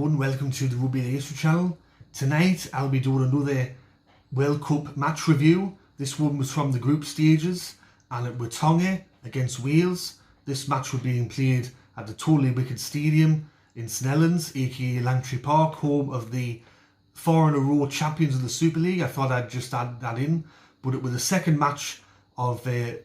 everyone, welcome to the RLWC channel. Tonight I'll be doing another World Cup match review. This one was from the group stages and it was Tonga against Wales. This match was being played at the Totally Wicked Stadium in Snellens, aka Langtry Park, home of the 4-in-a-row champions of the Super League. I thought I'd just add that in, but it was the second match of the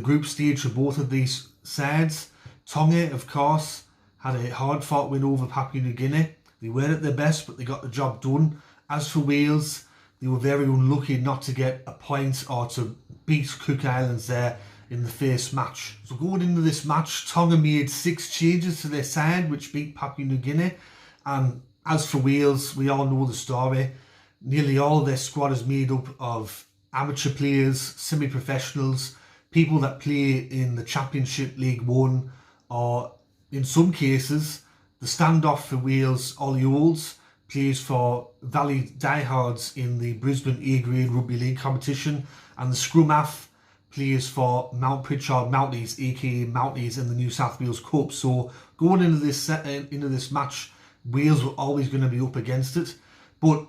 group stage for both of these sides. Tonga, of course, had a hard-fought win over Papua New Guinea. They weren't at their best, but they got the job done. As for Wales, they were very unlucky not to get a point or to beat Cook Islands there in the first match. So going into this match, Tonga made 6 changes to their side, which beat Papua New Guinea. And as for Wales, we all know the story. Nearly all of their squad is made up of amateur players, semi-professionals, people that play in the Championship League 1, or in some cases, the standoff for Wales, Ollie Olds, plays for Valley Diehards in the Brisbane A-grade Rugby League competition, and the scrum half plays for Mount Pritchard Mounties, aka Mounties, in the New South Wales Cup. So going into this match, Wales were always going to be up against it. But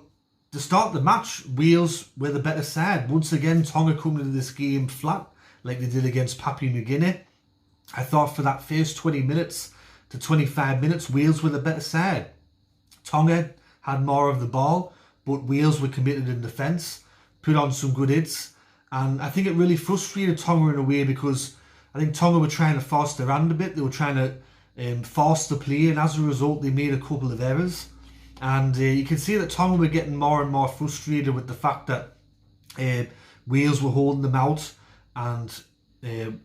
to start the match, Wales were the better side. Once again, Tonga coming into this game flat, like they did against Papua New Guinea. I thought for that first 20 minutes to 25 minutes, Wales were the better side. Tonga had more of the ball, but Wales were committed in defence, put on some good hits, and I think it really frustrated Tonga in a way, because I think Tonga were trying to force their hand a bit. They were trying to force the play, and as a result they made a couple of errors. And you can see that Tonga were getting more and more frustrated with the fact that Wales were holding them out, and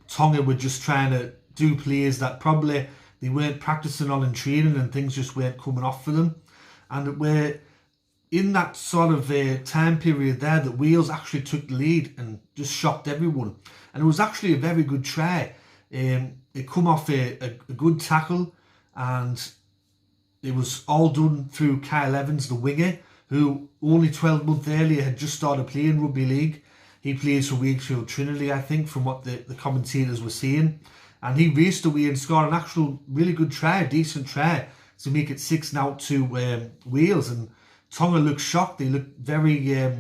Tonga were just trying to do plays that probably they weren't practicing on in training, and things just weren't coming off for them. And we're in that sort of time period there that Wales actually took the lead and just shocked everyone. And it was actually a very good try. It come off a good tackle, and it was all done through Kyle Evans, the winger, who only 12 months earlier had just started playing rugby league. He plays for Wakefield Trinity, I think, from what the commentators were saying. And he raced away and scored an actual really good try, a decent try, to make it 6-0 to Wales. And Tonga looked shocked. They looked very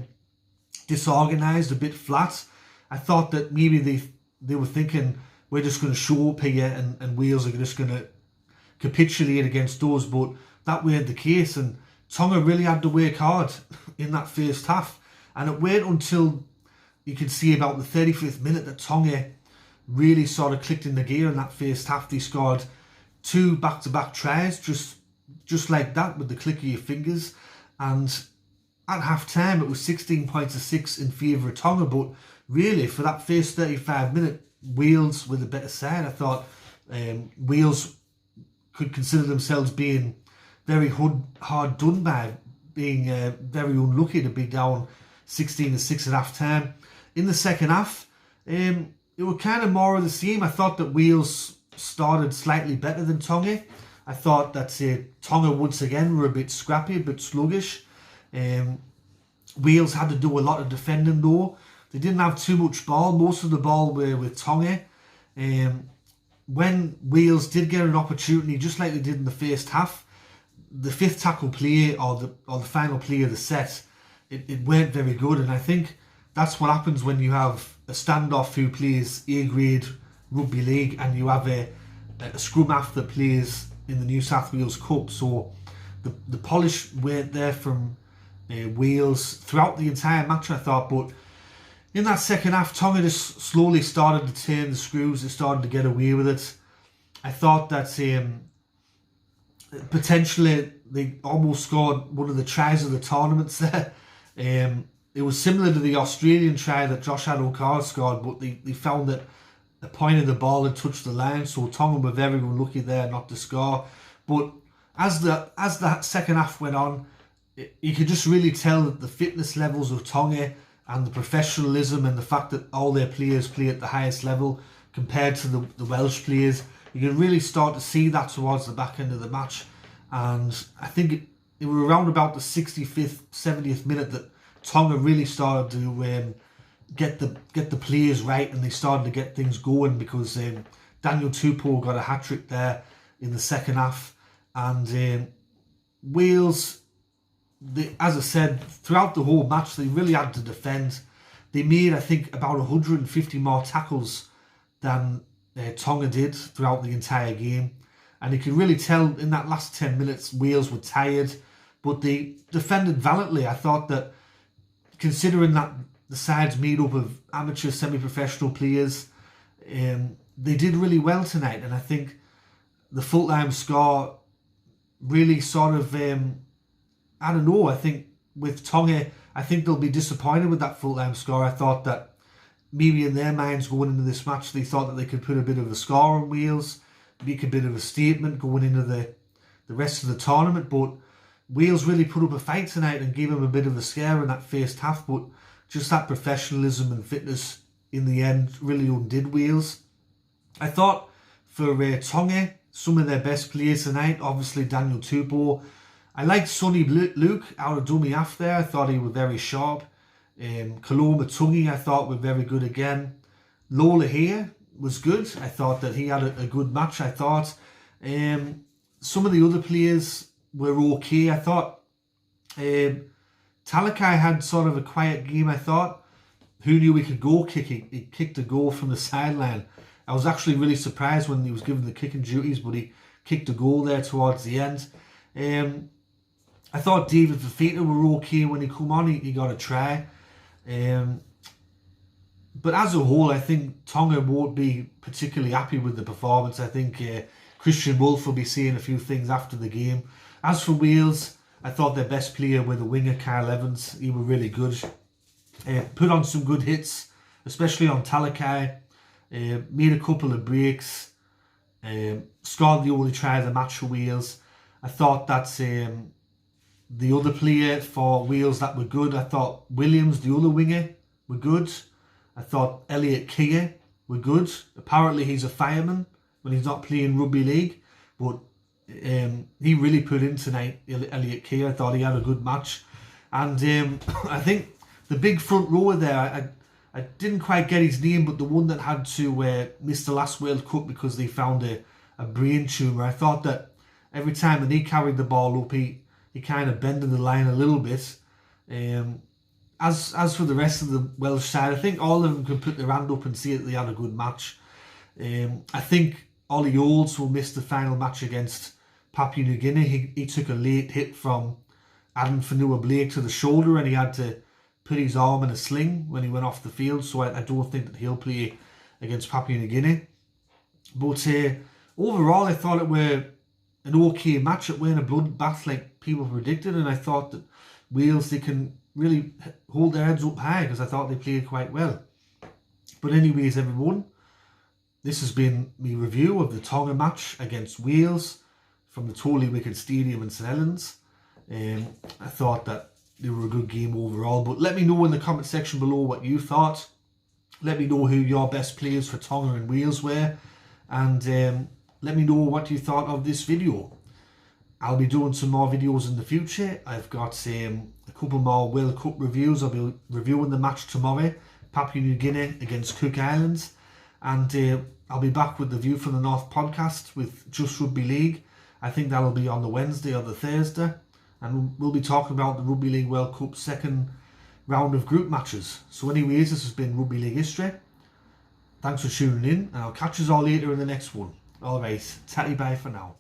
disorganised, a bit flat. I thought that maybe they were thinking, we're just going to show up here and Wales are just going to capitulate against us. But that weren't the case. And Tonga really had to work hard in that first half. And it weren't until you could see about the 35th minute that Tonga really sort of clicked in the gear in that first half. They scored 2 back-to-back tries, just like that, with the click of your fingers. And at half-time, it was 16 points to 6 in favour of Tonga. But really, for that first 35 minutes, Wales were the better side. I thought Wales could consider themselves being very hard done by, being very unlucky to be down 16-6 at half-time. In the second half, it was kind of more of the same. I thought that Wales started slightly better than Tonga. I thought that Tonga once again were a bit scrappy, a bit sluggish. Wales had to do a lot of defending though. They didn't have too much ball. Most of the ball were with Tonga. When Wales did get an opportunity, just like they did in the first half, the 5th tackle play or the final play of the set, it weren't very good. And I think that's what happens when you have a standoff who plays A-grade rugby league and you have a scrum half that plays in the New South Wales Cup. So the polish weren't there from Wales throughout the entire match, I thought. But in that second half, Tonga just slowly started to turn the screws. They started to get away with it. I thought that potentially they almost scored one of the tries of the tournaments there. It was similar to the Australian try that Josh Adokar scored, but they found that the point of the ball had touched the line, so Tonga were very unlucky there not to score. But as the second half went on, you could just really tell that the fitness levels of Tonga and the professionalism and the fact that all their players play at the highest level compared to the Welsh players, you can really start to see that towards the back end of the match. And I think it was around about the 65th, 70th minute that Tonga really started to get the players right, and they started to get things going, because Daniel Tupou got a hat-trick there in the second half, and Wales, as I said, throughout the whole match, they really had to defend. They made, I think, about 150 more tackles than Tonga did throughout the entire game. And you could really tell in that last 10 minutes, Wales were tired, but they defended valiantly. I thought that, considering that the side's made up of amateur, semi-professional players, they did really well tonight. And I think the full-time score really sort of, I don't know, I think with Tonga, I think they'll be disappointed with that full-time score. I thought that maybe in their minds going into this match, they thought that they could put a bit of a score on Wales, make a bit of a statement going into the rest of the tournament. But Wales really put up a fight tonight and gave them a bit of a scare in that first half. But just that professionalism and fitness in the end really undid Wales. I thought for Tonga, some of their best players tonight, obviously Daniel Tupou. I liked Sonny Luke out of dummy half there. I thought he was very sharp. Kaloma Tungi, I thought, were very good again. Lola here was good. I thought that he had a good match, I thought. Some of the other players were okay. I thought Talakai had sort of a quiet game, I thought. Who knew he could goal kick? He kicked a goal from the sideline. I was actually really surprised when he was given the kicking duties, but he kicked a goal there towards the end. I thought David Fafita were okay when he came on. He got a try. But as a whole, I think Tonga won't be particularly happy with the performance. I think Christian Wolf will be saying a few things after the game. As for Wales, I thought their best player was the winger, Kyle Evans. He was really good. Put on some good hits, especially on Talakai. Made a couple of breaks. Scored the only try of the match for Wales. I thought that's the other player for Wales that were good. I thought Williams, the other winger, were good. I thought Elliot Kia were good. Apparently he's a fireman when he's not playing rugby league, but he really put in tonight, Elliot Kia. I thought he had a good match. And I think the big front rower there, I didn't quite get his name, but the one that had to miss the last World Cup because they found a brain tumour. I thought that every time that he carried the ball up, he kind of bended the line a little bit. As for the rest of the Welsh side, I think all of them could put their hand up and see that they had a good match. I think Ollie Olds will miss the final match against Papua New Guinea. He took a late hit from Adam Fanua-Blake to the shoulder, and he had to put his arm in a sling when he went off the field. So I don't think that he'll play against Papua New Guinea. But overall, I thought it were an okay match. It weren't a bloodbath like people predicted, and I thought that Wales, they can really hold their heads up high because I thought they played quite well. But anyways, everyone, this has been my review of the Tonga match against Wales from the Totally Wicked Stadium in St Helens. I thought that they were a good game overall, but let me know in the comment section below what you thought. Let me know who your best players for Tonga and Wales were, and let me know what you thought of this video. I'll be doing some more videos in the future. I've got a couple more World Cup reviews. I'll be reviewing the match tomorrow, Papua New Guinea against Cook Islands. And I'll be back with the View from the North podcast with Just Rugby League. I think that'll be on the Wednesday or the Thursday. And we'll be talking about the Rugby League World Cup second round of group matches. So anyways, this has been Rugby League History. Thanks for tuning in, and I'll catch you all later in the next one. Alright, tatty bye for now.